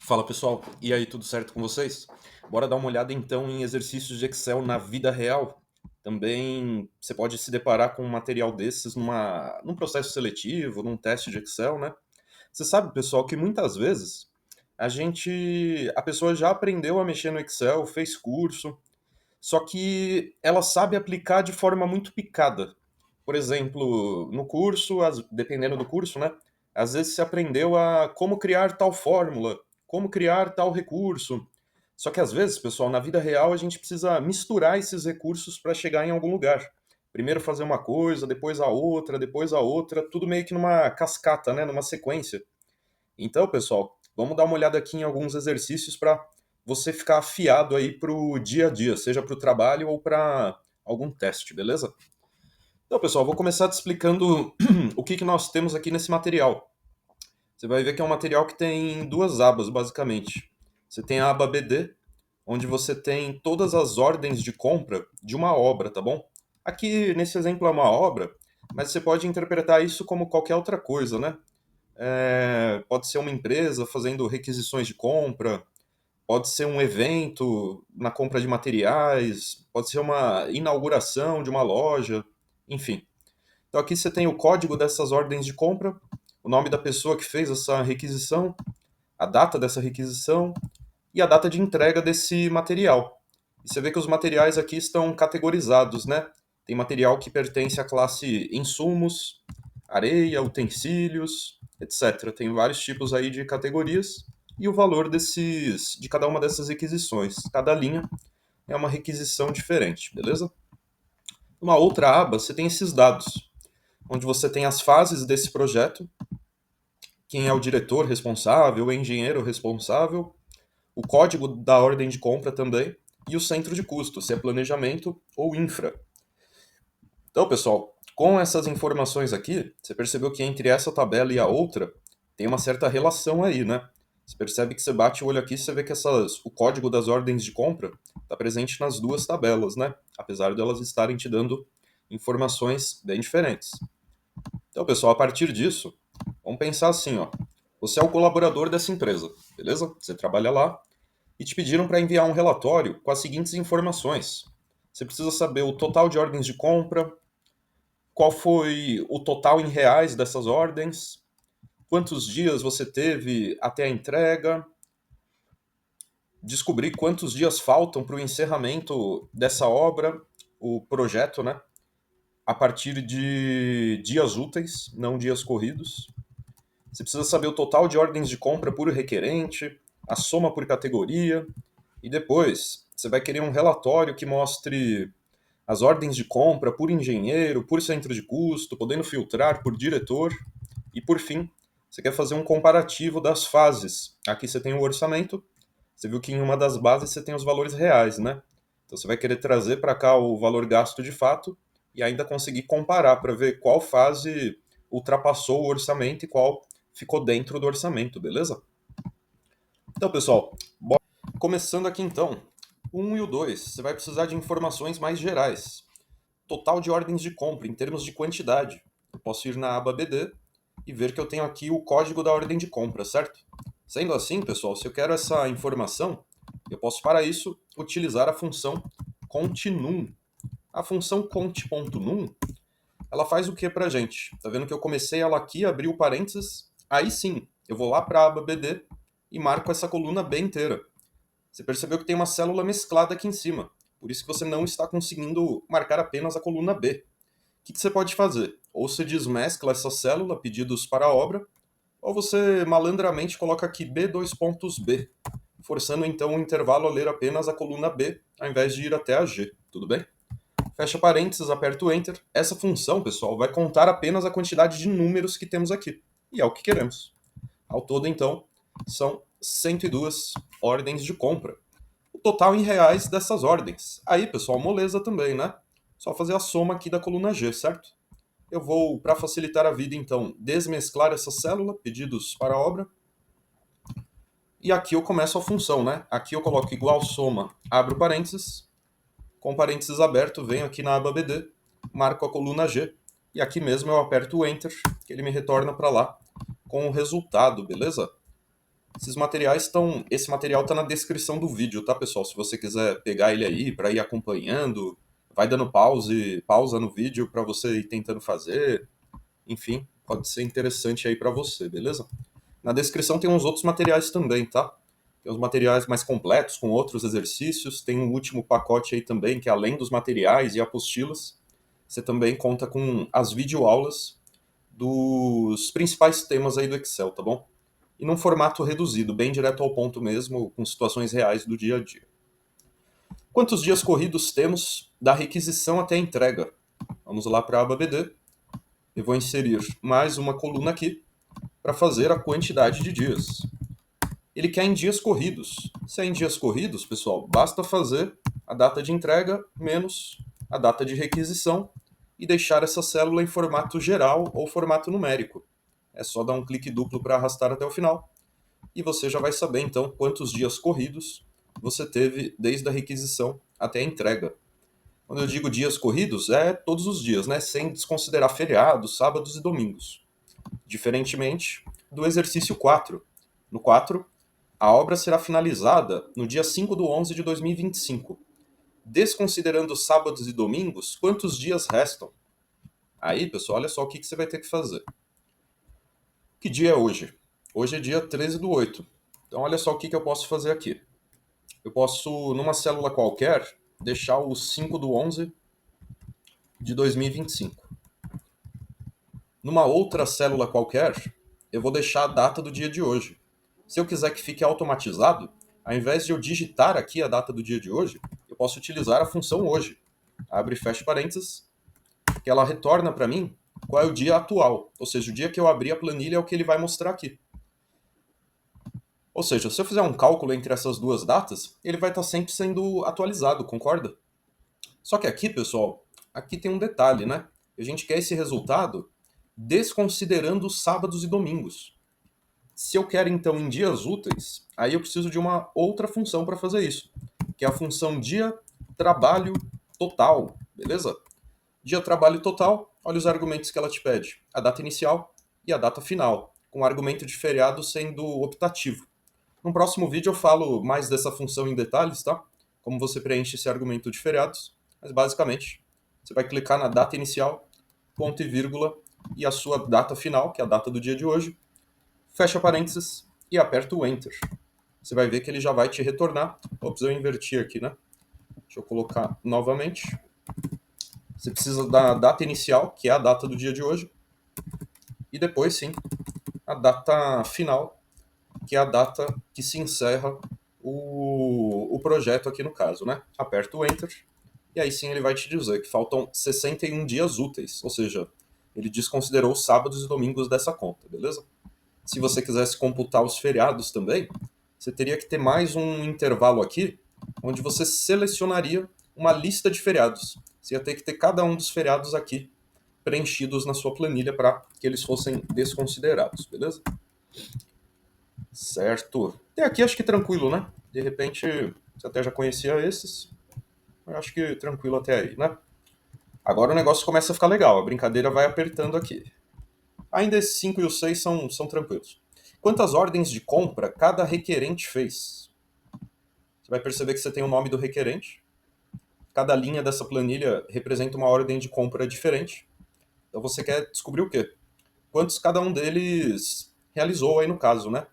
Fala pessoal, e aí, tudo certo com vocês? Bora dar uma olhada então em exercícios de Excel na vida real. Também você pode se deparar com um material desses num processo seletivo, num teste de Excel, né? Você sabe, pessoal, que muitas vezes a pessoa já aprendeu a mexer no Excel, fez curso, só que ela sabe aplicar de forma muito picada. Por exemplo, no curso, dependendo do curso, né? Às vezes se aprendeu a como criar tal fórmula, como criar tal recurso. Só que às vezes, pessoal, na vida real a gente precisa misturar esses recursos para chegar em algum lugar. Primeiro fazer uma coisa, depois a outra, tudo meio que numa cascata, né? Numa sequência. Então, pessoal, vamos dar uma olhada aqui em alguns exercícios para você ficar afiado aí para o dia a dia, seja para o trabalho ou para algum teste, beleza? Então, pessoal, vou começar te explicando o que nós temos aqui nesse material. Você vai ver que é um material que tem duas abas, basicamente. Você tem a aba BD, onde você tem todas as ordens de compra de uma obra, tá bom? Aqui, nesse exemplo, é uma obra, mas você pode interpretar isso como qualquer outra coisa, né? Pode ser uma empresa fazendo requisições de compra, pode ser um evento na compra de materiais, pode ser uma inauguração de uma loja, enfim. Então aqui você tem o código dessas ordens de compra, o nome da pessoa que fez essa requisição, a data dessa requisição e a data de entrega desse material. E você vê que os materiais aqui estão categorizados, né? Tem material que pertence à classe insumos, areia, utensílios, etc. Tem vários tipos aí de categorias e o valor de cada uma dessas requisições. Cada linha é uma requisição diferente, beleza? Numa outra aba, você tem esses dados, onde você tem as fases desse projeto, quem é o diretor responsável, o engenheiro responsável, o código da ordem de compra também, e o centro de custo, se é planejamento ou infra. Então, pessoal, com essas informações aqui, você percebeu que entre essa tabela e a outra tem uma certa relação aí, né? Você percebe que você bate o olho aqui e você vê que o código das ordens de compra está presente nas duas tabelas, né? Apesar de elas estarem te dando informações bem diferentes. Então, pessoal, a partir disso, vamos pensar assim, ó. Você é o colaborador dessa empresa, beleza? Você trabalha lá e te pediram para enviar um relatório com as seguintes informações. Você precisa saber o total de ordens de compra, qual foi o total em reais dessas ordens, quantos dias você teve até a entrega, descobrir quantos dias faltam para o encerramento dessa obra, o projeto, né? A partir de dias úteis, não dias corridos. Você precisa saber o total de ordens de compra por requerente, a soma por categoria, e depois você vai querer um relatório que mostre as ordens de compra por engenheiro, por centro de custo, podendo filtrar por diretor, e por fim, você quer fazer um comparativo das fases. Aqui você tem o orçamento, você viu que em uma das bases você tem os valores reais, né? Então você vai querer trazer para cá o valor gasto de fato e ainda conseguir comparar para ver qual fase ultrapassou o orçamento e qual ficou dentro do orçamento, beleza? Então, pessoal, começando aqui então, o 1 e o 2, você vai precisar de informações mais gerais. Total de ordens de compra em termos de quantidade. Eu posso ir na aba BD e ver que eu tenho aqui o código da ordem de compra, certo? Sendo assim, pessoal, se eu quero essa informação, eu posso para isso utilizar a função continum. A função cont.num, ela faz o que para a gente? Tá vendo que eu comecei ela aqui, abri o parênteses, aí sim, eu vou lá para a aba BD e marco essa coluna B inteira. Você percebeu que tem uma célula mesclada aqui em cima, por isso que você não está conseguindo marcar apenas a coluna B. O que você pode fazer? Ou você desmescla essa célula, pedidos para a obra, ou você malandramente coloca aqui B dois pontos B, forçando então o intervalo a ler apenas a coluna B, ao invés de ir até a G, tudo bem? Fecha parênteses, aperta o Enter. Essa função, pessoal, vai contar apenas a quantidade de números que temos aqui, e é o que queremos. Ao todo, então, são 102 ordens de compra. O total em reais dessas ordens. Aí, pessoal, moleza também, né? Só fazer a soma aqui da coluna G, certo? Eu vou, para facilitar a vida, então, desmesclar essa célula, pedidos para a obra, e aqui eu começo a função, né? Aqui eu coloco igual soma, abro parênteses, com parênteses aberto, venho aqui na aba BD, marco a coluna G, e aqui mesmo eu aperto o Enter, que ele me retorna para lá com o resultado, beleza? Esses materiais estão. Esse material está na descrição do vídeo, tá, pessoal? Se você quiser pegar ele aí para ir acompanhando, vai dando pausa no vídeo para você ir tentando fazer. Enfim, pode ser interessante aí para você, beleza? Na descrição tem uns outros materiais também, tá? Tem os materiais mais completos com outros exercícios. Tem um último pacote aí também, que além dos materiais e apostilas, você também conta com as videoaulas dos principais temas aí do Excel, tá bom? E num formato reduzido, bem direto ao ponto mesmo, com situações reais do dia a dia. Quantos dias corridos temos da requisição até a entrega? Vamos lá para a aba BD. Eu vou inserir mais uma coluna aqui para fazer a quantidade de dias. Ele quer em dias corridos. Se é em dias corridos, pessoal, basta fazer a data de entrega menos a data de requisição e deixar essa célula em formato geral ou formato numérico. É só dar um clique duplo para arrastar até o final e você já vai saber então quantos dias corridos você teve desde a requisição até a entrega. Quando eu digo dias corridos, é todos os dias, né? Sem desconsiderar feriados, sábados e domingos. Diferentemente do exercício 4. No 4, a obra será finalizada no dia 5 de 11 de 2025. Desconsiderando sábados e domingos, quantos dias restam? Aí, pessoal, olha só o que você vai ter que fazer. Que dia é hoje? Hoje é dia 13 do 8. Então, olha só o que eu posso fazer aqui. Eu posso, numa célula qualquer, deixar o 5 do 11 de 2025. Numa outra célula qualquer, eu vou deixar a data do dia de hoje. Se eu quiser que fique automatizado, ao invés de eu digitar aqui a data do dia de hoje, eu posso utilizar a função hoje. Abre e fecha parênteses, que ela retorna para mim qual é o dia atual. Ou seja, o dia que eu abrir a planilha é o que ele vai mostrar aqui. Ou seja, se eu fizer um cálculo entre essas duas datas, ele vai estar sempre sendo atualizado, concorda? Só que aqui, pessoal, aqui tem um detalhe, né? A gente quer esse resultado desconsiderando os sábados e domingos. Se eu quero então em dias úteis, aí eu preciso de uma outra função para fazer isso, que é a função dia trabalho total, beleza? Dia trabalho total, olha os argumentos que ela te pede: a data inicial e a data final, com o argumento de feriado sendo optativo. No próximo vídeo eu falo mais dessa função em detalhes, tá? Como você preenche esse argumento de feriados, mas basicamente você vai clicar na data inicial, ponto e vírgula, e a sua data final, que é a data do dia de hoje, fecha parênteses e aperta o Enter. Você vai ver que ele já vai te retornar. Ops, eu inverti aqui, né? Deixa eu colocar novamente. Você precisa da data inicial, que é a data do dia de hoje, e depois, sim, a data final, que é a data que se encerra o projeto aqui no caso, né? Aperta o Enter, e aí sim ele vai te dizer que faltam 61 dias úteis, ou seja, ele desconsiderou os sábados e domingos dessa conta, beleza? Se você quisesse computar os feriados também, você teria que ter mais um intervalo aqui, onde você selecionaria uma lista de feriados. Você ia ter que ter cada um dos feriados aqui preenchidos na sua planilha para que eles fossem desconsiderados, beleza? Certo. Até aqui acho que tranquilo, né? De repente, você até já conhecia esses, mas acho que tranquilo até aí, né? Agora o negócio começa a ficar legal, a brincadeira vai apertando aqui. Ainda esses 5 e os 6 são tranquilos. Quantas ordens de compra cada requerente fez? Você vai perceber que você tem o nome do requerente. Cada linha dessa planilha representa uma ordem de compra diferente. Então você quer descobrir o quê? Quantos cada um deles realizou aí no caso, né?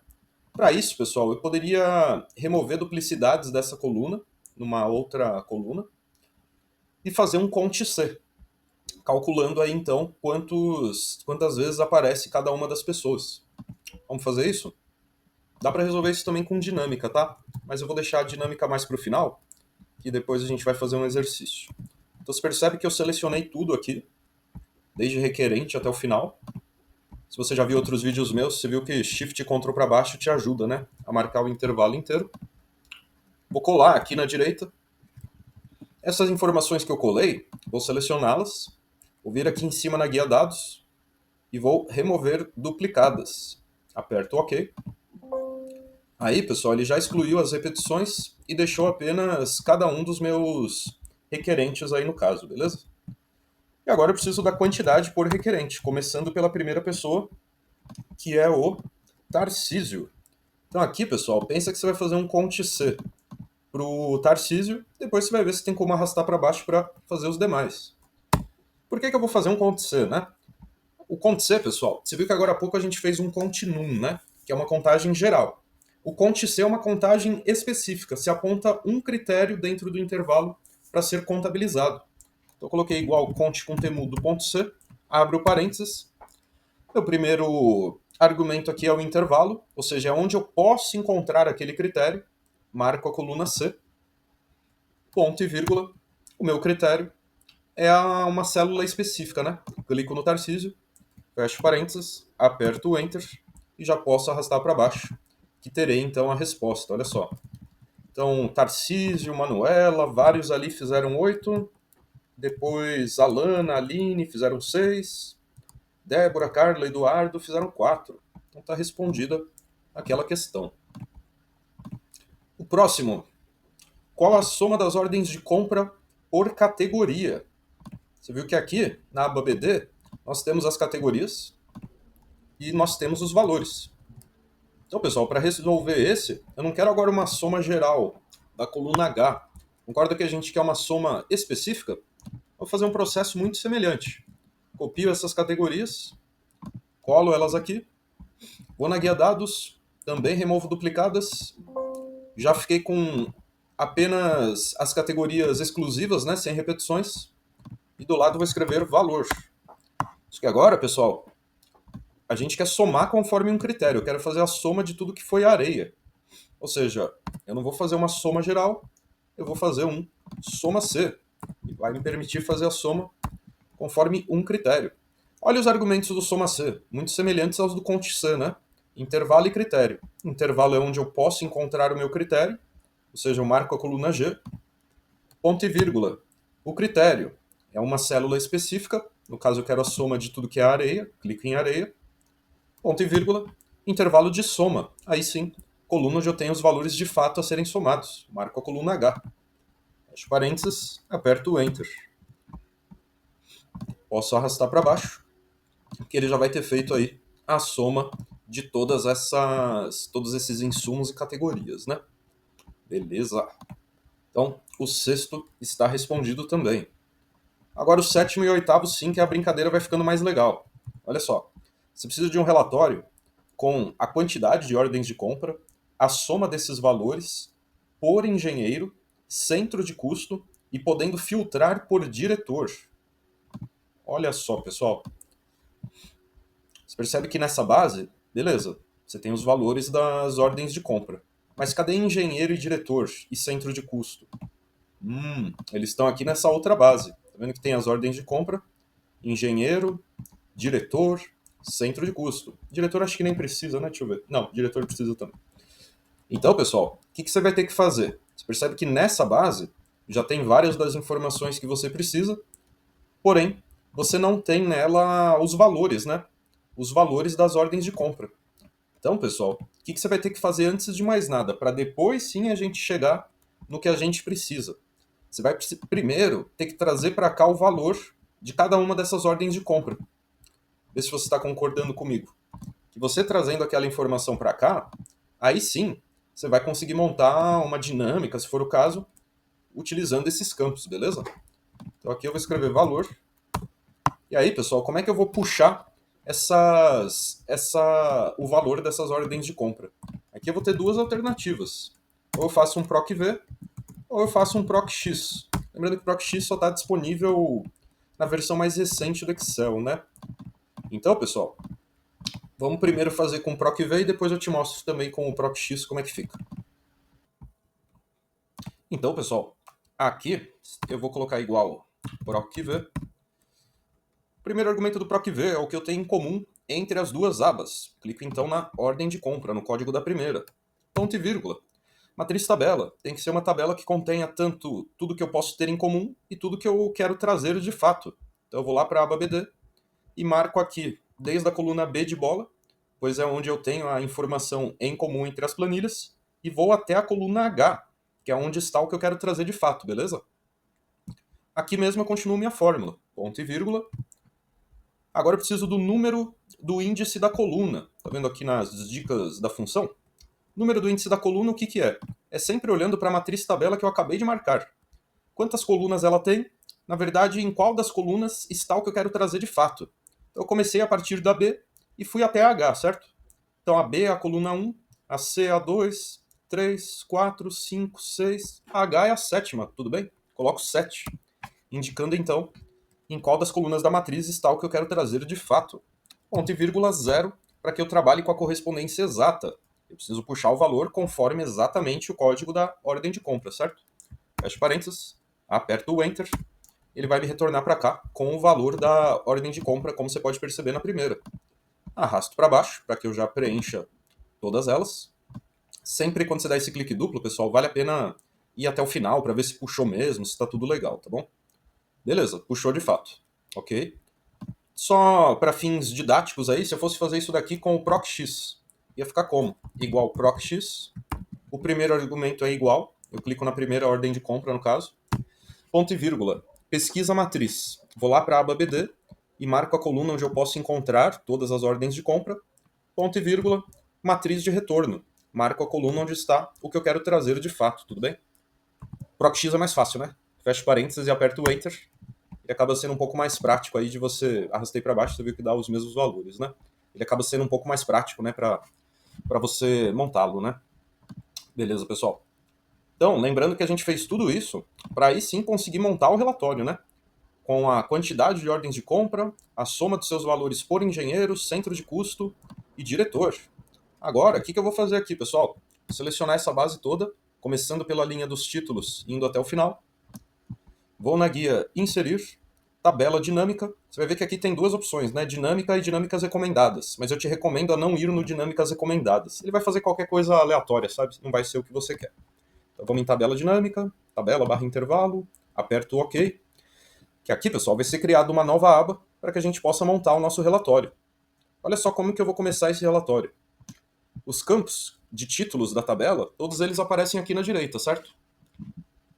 Para isso, pessoal, eu poderia remover duplicidades dessa coluna, numa outra coluna, e fazer um conte C, calculando aí então quantas vezes aparece cada uma das pessoas. Vamos fazer isso? Dá para resolver isso também com dinâmica, tá? Mas eu vou deixar a dinâmica mais para o final, que depois a gente vai fazer um exercício. Então você percebe que eu selecionei tudo aqui, desde requerente até o final. Se você já viu outros vídeos meus, você viu que Shift e Ctrl para baixo te ajuda, né? A marcar o intervalo inteiro. Vou colar aqui na direita. Essas informações que eu colei, vou selecioná-las, vou vir aqui em cima na guia dados e vou remover duplicadas. Aperto OK. Aí, pessoal, ele já excluiu as repetições e deixou apenas cada um dos meus requerentes aí no caso, beleza? E agora eu preciso da quantidade por requerente, começando pela primeira pessoa, que é o Tarcísio. Então aqui, pessoal, pensa que você vai fazer um cont-C para o Tarcísio, depois você vai ver se tem como arrastar para baixo para fazer os demais. Por que eu vou fazer um cont-C, né? O cont-C, pessoal, você viu que agora há pouco a gente fez um cont-num, né? Que é uma contagem geral. O cont-C é uma contagem específica, se aponta um critério dentro do intervalo para ser contabilizado. Então eu coloquei igual cont com temudo ponto C, abro parênteses. Meu primeiro argumento aqui é o intervalo, ou seja, é onde eu posso encontrar aquele critério. Marco a coluna C, ponto e vírgula. O meu critério é uma célula específica, né? Clico no Tarcísio, fecho parênteses, aperto o Enter e já posso arrastar para baixo, que terei então a resposta, olha só. Então, Tarcísio, Manuela, vários ali fizeram 8, depois Alana, Aline fizeram 6, Débora, Carla, Eduardo fizeram 4. Então está respondida aquela questão. O próximo, qual a soma das ordens de compra por categoria? Você viu que aqui, na aba BD, nós temos as categorias e nós temos os valores. Então, pessoal, para resolver esse, eu não quero agora uma soma geral da coluna H. Concorda que a gente quer uma soma específica? Vou fazer um processo muito semelhante. Copio essas categorias, colo elas aqui, vou na guia dados, também removo duplicadas, já fiquei com apenas as categorias exclusivas, né, sem repetições, e do lado vou escrever valor. Isso que agora, pessoal, a gente quer somar conforme um critério. Eu quero fazer a soma de tudo que foi areia. Ou seja, eu não vou fazer uma soma geral, eu vou fazer um soma C. E vai me permitir fazer a soma conforme um critério. Olha os argumentos do soma C, muito semelhantes aos do cont C, né? Intervalo e critério. Intervalo é onde eu posso encontrar o meu critério, ou seja, eu marco a coluna G. Ponto e vírgula. O critério é uma célula específica, no caso eu quero a soma de tudo que é areia, clico em areia. Ponto e vírgula. Intervalo de soma. Aí sim, coluna onde eu tenho os valores de fato a serem somados. Marco a coluna H. Fecho parênteses, aperto o Enter. Posso arrastar para baixo, que ele já vai ter feito aí a soma de todos esses insumos e categorias, né? Beleza. Então, o sexto está respondido também. Agora o sétimo e o oitavo, sim, que a brincadeira vai ficando mais legal. Olha só, você precisa de um relatório com a quantidade de ordens de compra, a soma desses valores, por engenheiro, centro de custo e podendo filtrar por diretor. Olha só, pessoal. Você percebe que nessa base, beleza, você tem os valores das ordens de compra. Mas cadê engenheiro e diretor e centro de custo? Eles estão aqui nessa outra base. Tá vendo que tem as ordens de compra, engenheiro, diretor, centro de custo. Diretor acho que nem precisa, né? Deixa eu ver. Não, diretor precisa também. Então, pessoal, o que você vai ter que fazer? Você percebe que nessa base já tem várias das informações que você precisa, porém, você não tem nela os valores, né? Os valores das ordens de compra. Então, pessoal, o que você vai ter que fazer antes de mais nada, para depois sim a gente chegar no que a gente precisa? Você vai primeiro ter que trazer para cá o valor de cada uma dessas ordens de compra. Vê se você está concordando comigo. Que você trazendo aquela informação para cá, aí sim você vai conseguir montar uma dinâmica, se for o caso, utilizando esses campos, beleza? Então aqui eu vou escrever valor. E aí, pessoal, como é que eu vou puxar o valor dessas ordens de compra? Aqui eu vou ter duas alternativas. Ou eu faço um proc-v, ou eu faço um proc-x. Lembrando que o proc-x só está disponível na versão mais recente do Excel, né? Então, pessoal, vamos primeiro fazer com o proc-v e depois eu te mostro também com o proc-x como é que fica. Então, pessoal, aqui eu vou colocar igual proc-v. O primeiro argumento do proc-v é o que eu tenho em comum entre as duas abas. Clico então na ordem de compra, no código da primeira. Ponto e vírgula. Matriz tabela. Tem que ser uma tabela que contenha tanto tudo que eu posso ter em comum e tudo que eu quero trazer de fato. Então eu vou lá para a aba BD e marco aqui desde a coluna B de bola, pois é onde eu tenho a informação em comum entre as planilhas, e vou até a coluna H, que é onde está o que eu quero trazer de fato, beleza? Aqui mesmo eu continuo minha fórmula. Ponto e vírgula. Agora eu preciso do número do índice da coluna. Tá vendo aqui nas dicas da função? Número do índice da coluna, o que que é? É sempre olhando para a matriz tabela que eu acabei de marcar. Quantas colunas ela tem? Na verdade, em qual das colunas está o que eu quero trazer de fato. Então eu comecei a partir da B e fui até a H, certo? Então a B é a coluna 1, a C é a 2, 3, 4, 5, 6, a H é a sétima, tudo bem? Coloco 7, indicando então em qual das colunas da matriz está o que eu quero trazer de fato. Ponto e vírgula 0, para que eu trabalhe com a correspondência exata. Eu preciso puxar o valor conforme exatamente o código da ordem de compra, certo? Fecho parênteses, aperto o Enter, ele vai me retornar para cá com o valor da ordem de compra, como você pode perceber na primeira. Arrasto para baixo, para que eu já preencha todas elas. Sempre quando você dá esse clique duplo, pessoal, vale a pena ir até o final para ver se puxou mesmo, se está tudo legal, tá bom? Beleza, puxou de fato. Ok? Só para fins didáticos aí, se eu fosse fazer isso daqui com o procx, ia ficar como? Igual procx, o primeiro argumento é igual, eu clico na primeira ordem de compra, no caso, ponto e vírgula, pesquisa matriz. Vou lá para a aba BD e marco a coluna onde eu posso encontrar todas as ordens de compra, ponto e vírgula, matriz de retorno. Marco a coluna onde está o que eu quero trazer de fato, tudo bem? Procx é mais fácil, né? Fecho parênteses e aperto o Enter. Ele acaba sendo um pouco mais prático aí de você... Arrastei para baixo, você viu que dá os mesmos valores, né? Ele acaba sendo um pouco mais prático, né, para você montá-lo, né? Beleza, pessoal. Então, lembrando que a gente fez tudo isso para aí sim conseguir montar o relatório, né? Com a quantidade de ordens de compra, a soma dos seus valores por engenheiro, centro de custo e diretor. Agora, o que eu vou fazer aqui, pessoal? Selecionar essa base toda, começando pela linha dos títulos, indo até o final. Vou na guia Inserir, tabela dinâmica. Você vai ver que aqui tem duas opções, né? Dinâmica e dinâmicas recomendadas. Mas eu te recomendo a não ir no dinâmicas recomendadas. Ele vai fazer qualquer coisa aleatória, sabe? Não vai ser o que você quer. Então vamos em tabela dinâmica, tabela barra intervalo, aperto o OK. Que aqui, pessoal, vai ser criada uma nova aba para que a gente possa montar o nosso relatório. Olha só como que eu vou começar esse relatório. Os campos de títulos da tabela, todos eles aparecem aqui na direita, certo?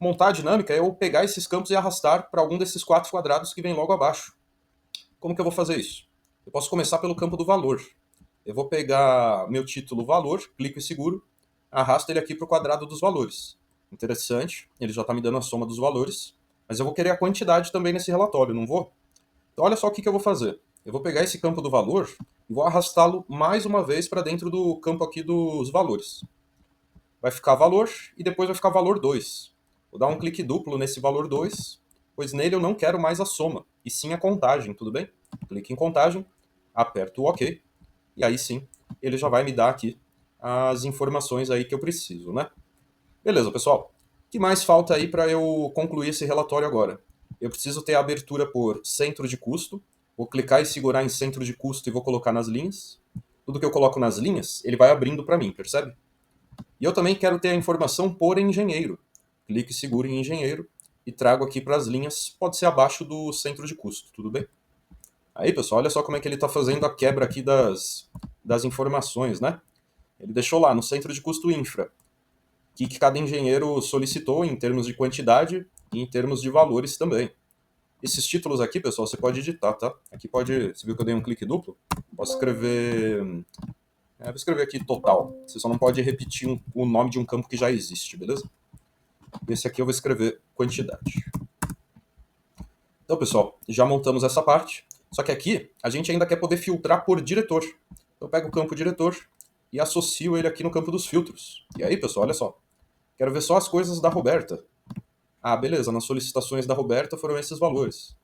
Montar a dinâmica é eu pegar esses campos e arrastar para algum desses 4 quadrados que vem logo abaixo. Como que eu vou fazer isso? Eu posso começar pelo campo do valor. Eu vou pegar meu título valor, clico em seguro, arrasto ele aqui para o quadrado dos valores. Interessante, ele já está me dando a soma dos valores, mas eu vou querer a quantidade também nesse relatório, não vou? Então olha só o que eu vou fazer. Eu vou pegar esse campo do valor e vou arrastá-lo mais uma vez para dentro do campo aqui dos valores. Vai ficar valor e depois vai ficar valor 2. Vou dar um clique duplo nesse valor 2, pois nele eu não quero mais a soma, e sim a contagem, tudo bem? Clique em contagem, aperto o OK, e aí sim, ele já vai me dar aqui as informações aí que eu preciso, né? Beleza, pessoal. O que mais falta aí para eu concluir esse relatório agora? Eu preciso ter a abertura por centro de custo. Vou clicar e segurar em centro de custo e vou colocar nas linhas. Tudo que eu coloco nas linhas, ele vai abrindo para mim, percebe? E eu também quero ter a informação por engenheiro. Clique e seguro em engenheiro e trago aqui para as linhas, pode ser abaixo do centro de custo, tudo bem? Aí, pessoal, olha só como é que ele está fazendo a quebra aqui das informações, né? Ele deixou lá no centro de custo infra, que cada engenheiro solicitou em termos de quantidade e em termos de valores também. Esses títulos aqui, pessoal, você pode editar, tá? Aqui pode... Você viu que eu dei um clique duplo? Posso escrever... vou escrever aqui total. Você só não pode repetir o nome de um campo que já existe, beleza? Esse aqui eu vou escrever quantidade. Então, pessoal, já montamos essa parte. Só que aqui a gente ainda quer poder filtrar por diretor. Então eu pego o campo diretor e associo ele aqui no campo dos filtros. E aí, pessoal, olha só. Quero ver só as coisas da Roberta. Ah, beleza, nas solicitações da Roberta foram esses valores.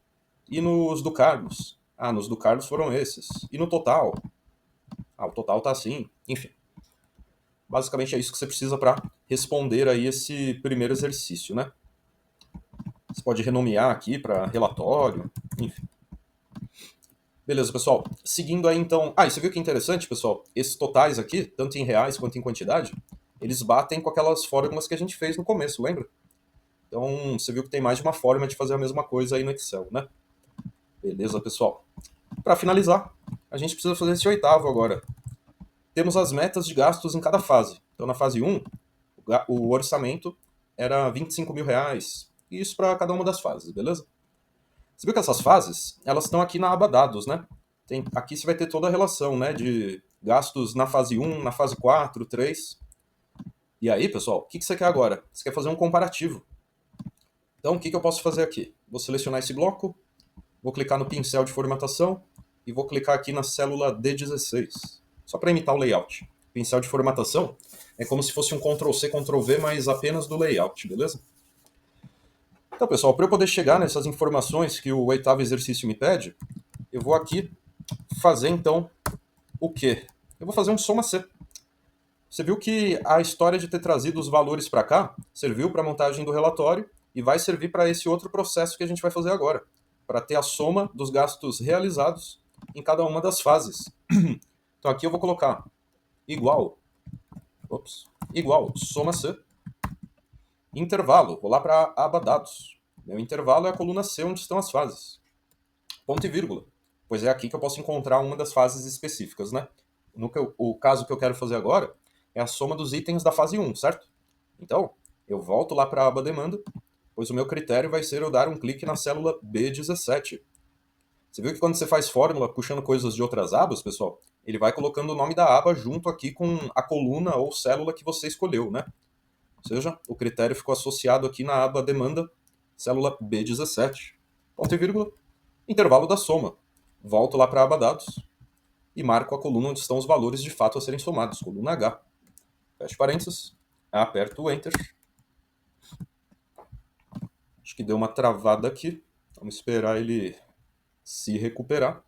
E nos do Carlos? Ah, nos do Carlos foram esses. E no total? Ah, o total tá assim. Enfim. Basicamente é isso que você precisa para responder aí esse primeiro exercício, né? Você pode renomear aqui para relatório, enfim. Beleza, pessoal. Seguindo aí, então... Ah, e você viu que interessante, pessoal? Esses totais aqui, tanto em reais quanto em quantidade, eles batem com aquelas fórmulas que a gente fez no começo, lembra? Então, você viu que tem mais de uma forma de fazer a mesma coisa aí no Excel, né? Beleza, pessoal. Para finalizar, a gente precisa fazer esse oitavo agora. Temos as metas de gastos em cada fase. Então, na fase 1, o orçamento era R$ 25.000. E isso para cada uma das fases, beleza? Você viu que essas fases, elas estão aqui na aba dados, né? Aqui você vai ter toda a relação, né, de gastos na fase 1, na fase 4, 3. E aí, pessoal, o que você quer agora? Você quer fazer um comparativo. Então, o que eu posso fazer aqui? Vou selecionar esse bloco, vou clicar no pincel de formatação e vou clicar aqui na célula D16, só para imitar o layout. Pincel de formatação é como se fosse um Ctrl+C, Ctrl+V, mas apenas do layout, beleza? Então, pessoal, para eu poder chegar nessas informações que o oitavo exercício me pede, eu vou aqui fazer, então, o quê? Eu vou fazer um soma-C. Você viu que a história de ter trazido os valores para cá serviu para a montagem do relatório e vai servir para esse outro processo que a gente vai fazer agora, para ter a soma dos gastos realizados em cada uma das fases. Então aqui eu vou colocar igual, igual soma-C, intervalo, vou lá para a aba dados. Meu intervalo é a coluna C onde estão as fases. Ponto e vírgula, pois é aqui que eu posso encontrar uma das fases específicas, né? O caso que eu quero fazer agora é a soma dos itens da fase 1, certo? Então, eu volto lá para a aba demanda, pois o meu critério vai ser eu dar um clique na célula B17. Você viu que quando você faz fórmula puxando coisas de outras abas, pessoal, ele vai colocando o nome da aba junto aqui com a coluna ou célula que você escolheu, né? Ou seja, o critério ficou associado aqui na aba demanda, célula B17. Ponto e vírgula, intervalo da soma. Volto lá para a aba dados e marco a coluna onde estão os valores de fato a serem somados, coluna H. Fecho parênteses, aperto o Enter. Acho que deu uma travada aqui. Vamos esperar ele se recuperar.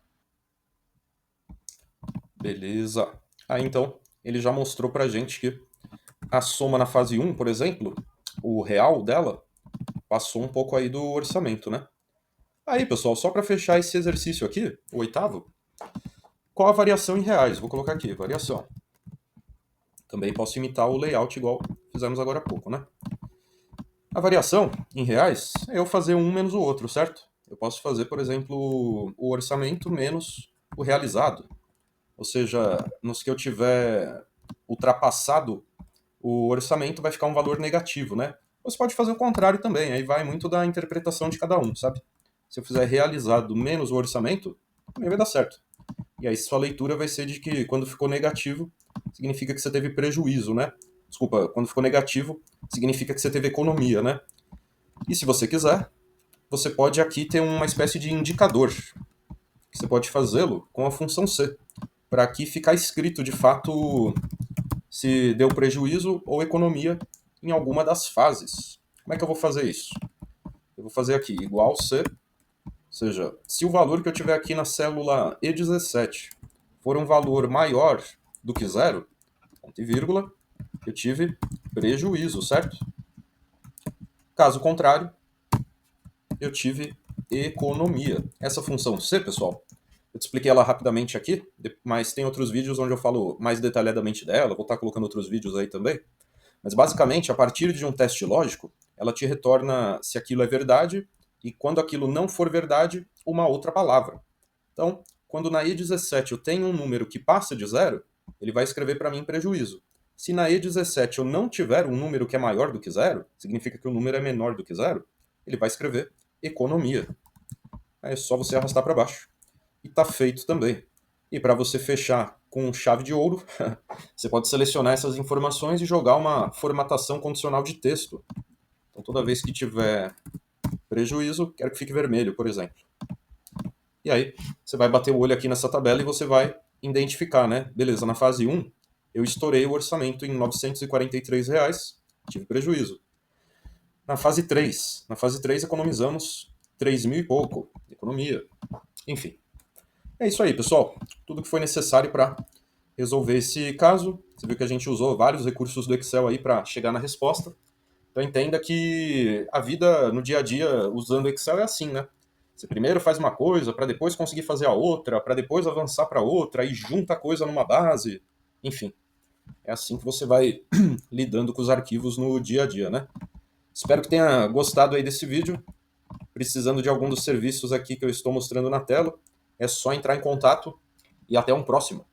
Beleza. Aí então, ele já mostrou pra gente que a soma na fase 1, por exemplo, o real dela, passou um pouco aí do orçamento, né? Aí, pessoal, só para fechar esse exercício aqui, o oitavo, qual a variação em reais? Vou colocar aqui, variação. Também posso imitar o layout igual fizemos agora há pouco, né? A variação em reais é eu fazer um menos o outro, certo? Eu posso fazer, por exemplo, o orçamento menos o realizado. Ou seja, nos que eu tiver ultrapassado o orçamento vai ficar um valor negativo, né? Você pode fazer o contrário também, aí vai muito da interpretação de cada um, sabe? Se eu fizer realizado menos o orçamento, também vai dar certo. E aí sua leitura vai ser de que quando ficou negativo, significa que você teve prejuízo, né? Desculpa, quando ficou negativo, significa que você teve economia, né? E se você quiser, você pode aqui ter uma espécie de indicador, que você pode fazê-lo com a função C, para aqui ficar escrito de fato se deu prejuízo ou economia em alguma das fases. Como é que eu vou fazer isso? Eu vou fazer aqui igual C, ou seja, se o valor que eu tiver aqui na célula E17 for um valor maior do que zero, ponto e vírgula, eu tive prejuízo, certo? Caso contrário, eu tive economia. Essa função C, pessoal, eu te expliquei ela rapidamente aqui, mas tem outros vídeos onde eu falo mais detalhadamente dela, vou estar colocando outros vídeos aí também. Mas basicamente, a partir de um teste lógico, ela te retorna se aquilo é verdade e quando aquilo não for verdade, uma outra palavra. Então, quando na E17 eu tenho um número que passa de zero, ele vai escrever para mim prejuízo. Se na E17 eu não tiver um número que é maior do que zero, significa que o número é menor do que zero, ele vai escrever economia. É só você arrastar para baixo. E tá feito também. E para você fechar com chave de ouro, você pode selecionar essas informações e jogar uma formatação condicional de texto. Então toda vez que tiver prejuízo, quero que fique vermelho, por exemplo. E aí, você vai bater o olho aqui nessa tabela e você vai identificar, né? Beleza, na fase 1, eu estourei o orçamento em R$ 943, tive prejuízo. Na fase 3 economizamos 3 mil e pouco, economia. Enfim, é isso aí, pessoal. Tudo que foi necessário para resolver esse caso. Você viu que a gente usou vários recursos do Excel aí para chegar na resposta. Então entenda que a vida no dia a dia usando o Excel é assim, né? Você primeiro faz uma coisa para depois conseguir fazer a outra, para depois avançar para outra e junta a coisa numa base. Enfim, é assim que você vai lidando com os arquivos no dia a dia, né? Espero que tenha gostado aí desse vídeo. Precisando de algum dos serviços aqui que eu estou mostrando na tela, é só entrar em contato e até um próximo.